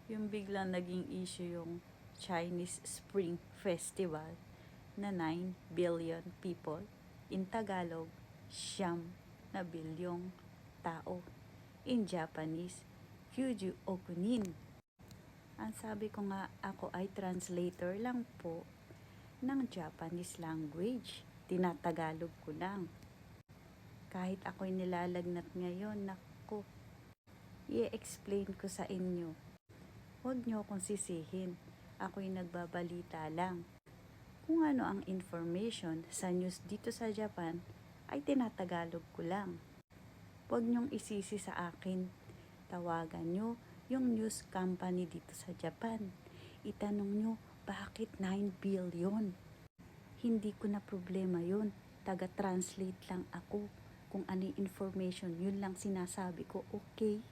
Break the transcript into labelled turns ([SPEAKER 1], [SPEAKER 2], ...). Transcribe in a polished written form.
[SPEAKER 1] yung biglang naging issue yung Chinese Spring Festival na 9 billion people. In Tagalog, 9 bilyong tao. In Japanese, Kyuju Okunin. Ang sabi ko nga, ako ay translator lang po ng Japanese language. Tinatagalog ko lang. Kahit ako'y nilalagnat ngayon, naku, i-explain ko sa inyo. Huwag niyo akong sisihin. Ako'y nagbabalita lang. Kung ano ang information sa news dito sa Japan, ay tinatagalog ko lang. Huwag niyong isisi sa akin. Tawagan niyo yung news company dito sa Japan. Itanong niyo, bakit 9 billion? Hindi ko na problema yun. Taga-translate lang ako. Kung ano yung information, yun lang sinasabi ko, okay?